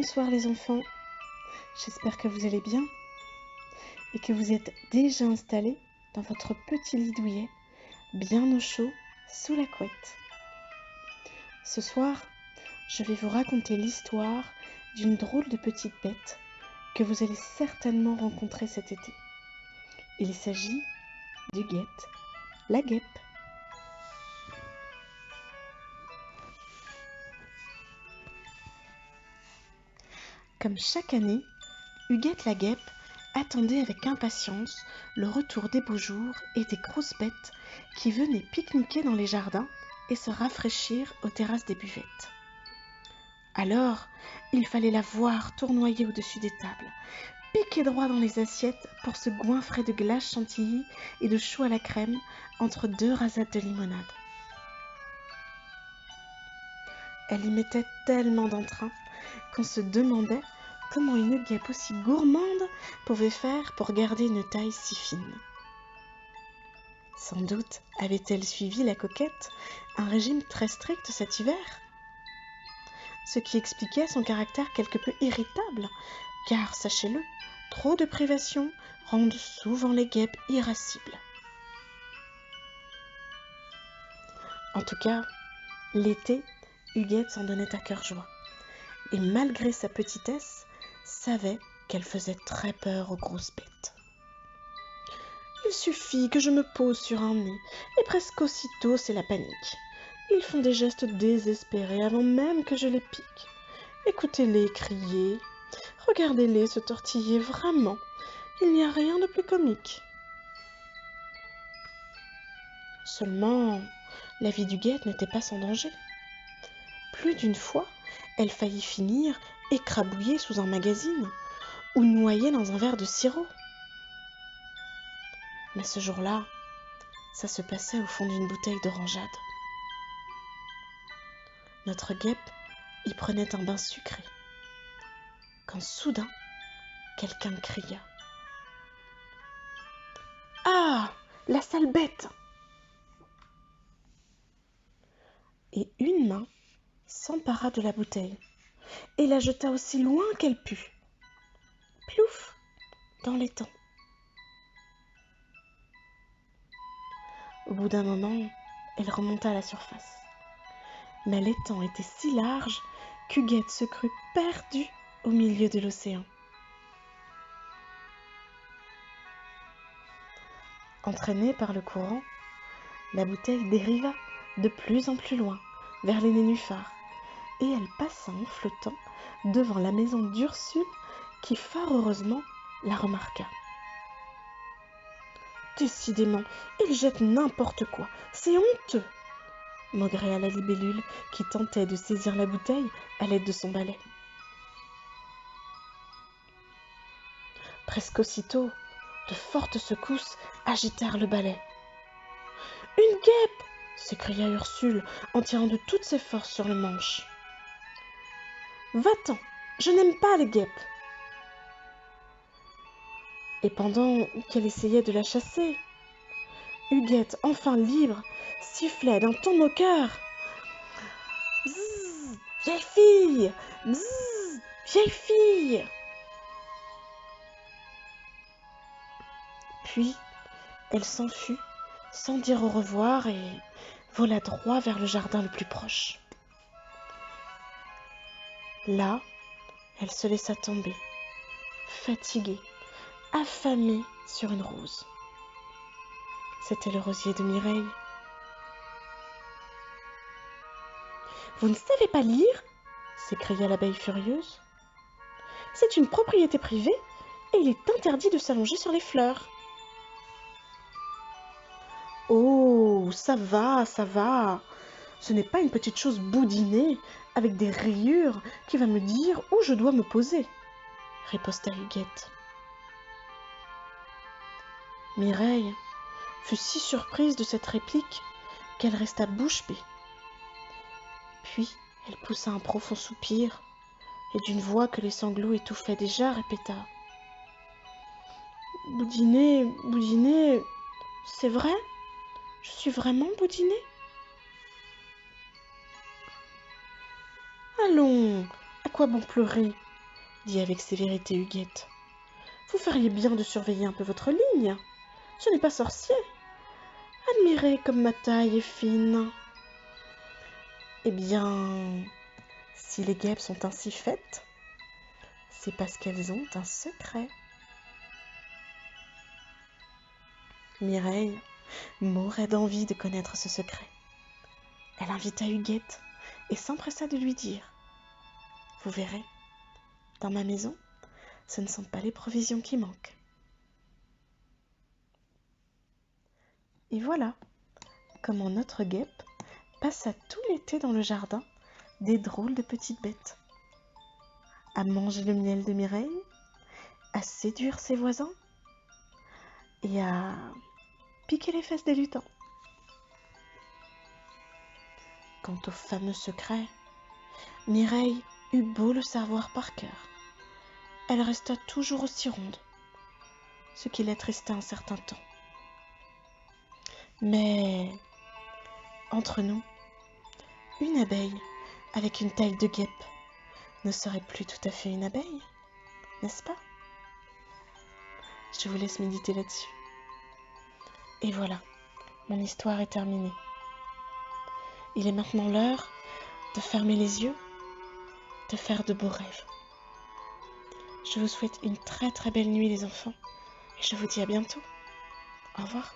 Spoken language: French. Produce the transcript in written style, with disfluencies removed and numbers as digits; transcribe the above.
Bonsoir les enfants, j'espère que vous allez bien et que vous êtes déjà installés dans votre petit lit douillet, bien au chaud, sous la couette. Ce soir, je vais vous raconter l'histoire d'une drôle de petite bête que vous allez certainement rencontrer cet été. Il s'agit d'Huguette, la guêpe. Comme chaque année, Huguette la guêpe attendait avec impatience le retour des beaux jours et des grosses bêtes qui venaient pique-niquer dans les jardins et se rafraîchir aux terrasses des buvettes. Alors, il fallait la voir tournoyer au-dessus des tables, piquer droit dans les assiettes pour se goinfrer de glace chantilly et de choux à la crème entre deux rasades de limonade. Elle y mettait tellement d'entrain qu'on se demandait comment une guêpe aussi gourmande pouvait faire pour garder une taille si fine. Sans doute avait-elle suivi la coquette un régime très strict cet hiver, ce qui expliquait son caractère quelque peu irritable, car, sachez-le, trop de privations rendent souvent les guêpes irascibles. En tout cas, l'été, Huguette s'en donnait à cœur joie, et malgré sa petitesse, savait qu'elle faisait très peur aux grosses bêtes. Il suffit que je me pose sur un nez, et presque aussitôt c'est la panique. Ils font des gestes désespérés avant même que je les pique. Écoutez-les crier, regardez-les se tortiller, vraiment, il n'y a rien de plus comique. Seulement, la vie d'Huguette n'était pas sans danger. Plus d'une fois, elle faillit finir écrabouillée sous un magazine ou noyée dans un verre de sirop. Mais ce jour-là, ça se passait au fond d'une bouteille d'orangeade. Notre guêpe y prenait un bain sucré, quand soudain, quelqu'un cria. « Ah, la sale bête !» Et une main s'empara de la bouteille et la jeta aussi loin qu'elle put. Plouf, dans l'étang. Au bout d'un moment, elle remonta à la surface. Mais l'étang était si large qu'Huguette se crut perdue au milieu de l'océan. Entraînée par le courant, la bouteille dériva de plus en plus loin, vers les nénuphars, et elle passa en flottant devant la maison d'Ursule, qui fort heureusement la remarqua. « Décidément, il jette n'importe quoi, c'est honteux !» maugréa la libellule qui tentait de saisir la bouteille à l'aide de son balai. Presque aussitôt, de fortes secousses agitèrent le balai. « Une guêpe !» s'écria Ursule en tirant de toutes ses forces sur le manche. « Va-t'en, je n'aime pas les guêpes !» Et pendant qu'elle essayait de la chasser, Huguette, enfin libre, sifflait d'un ton moqueur. « Bzzz, vieille fille! Bzzz, vieille fille !» Puis, elle s'enfuit sans dire au revoir et vola droit vers le jardin le plus proche. Là, elle se laissa tomber, fatiguée, affamée sur une rose. C'était le rosier de Mireille. « Vous ne savez pas lire ?» s'écria l'abeille furieuse. « C'est une propriété privée et il est interdit de s'allonger sur les fleurs. » « Oh, ça va, ça va. Ce n'est pas une petite chose boudinée avec des rayures qui va me dire où je dois me poser, » riposta Huguette. Mireille fut si surprise de cette réplique qu'elle resta bouche bée. Puis elle poussa un profond soupir et d'une voix que les sanglots étouffaient déjà répéta. « Boudiner, boudiner, c'est vrai ? Je suis vraiment boudinée ? » Allons, à quoi bon pleurer ? dit avec sévérité Huguette. Vous feriez bien de surveiller un peu votre ligne. Je n'ai pas sorcier. Admirez comme ma taille est fine. Eh bien, si les guêpes sont ainsi faites, c'est parce qu'elles ont un secret. Mireille mourait d'envie de connaître ce secret. Elle invita Huguette et s'empressa de lui dire « Vous verrez, dans ma maison, ce ne sont pas les provisions qui manquent. » Et voilà comment notre guêpe passa tout l'été dans le jardin des drôles de petites bêtes, à manger le miel de Mireille, à séduire ses voisins et à piquer les fesses des lutins. Quant au fameux secret, Mireille eut beau le savoir par cœur, elle resta toujours aussi ronde, ce qui l'attrista un certain temps. Mais, entre nous, une abeille avec une taille de guêpe ne serait plus tout à fait une abeille, n'est-ce pas? Je vous laisse méditer là-dessus. Et voilà, mon histoire est terminée. Il est maintenant l'heure de fermer les yeux, de faire de beaux rêves. Je vous souhaite une très très belle nuit les enfants et je vous dis à bientôt. Au revoir.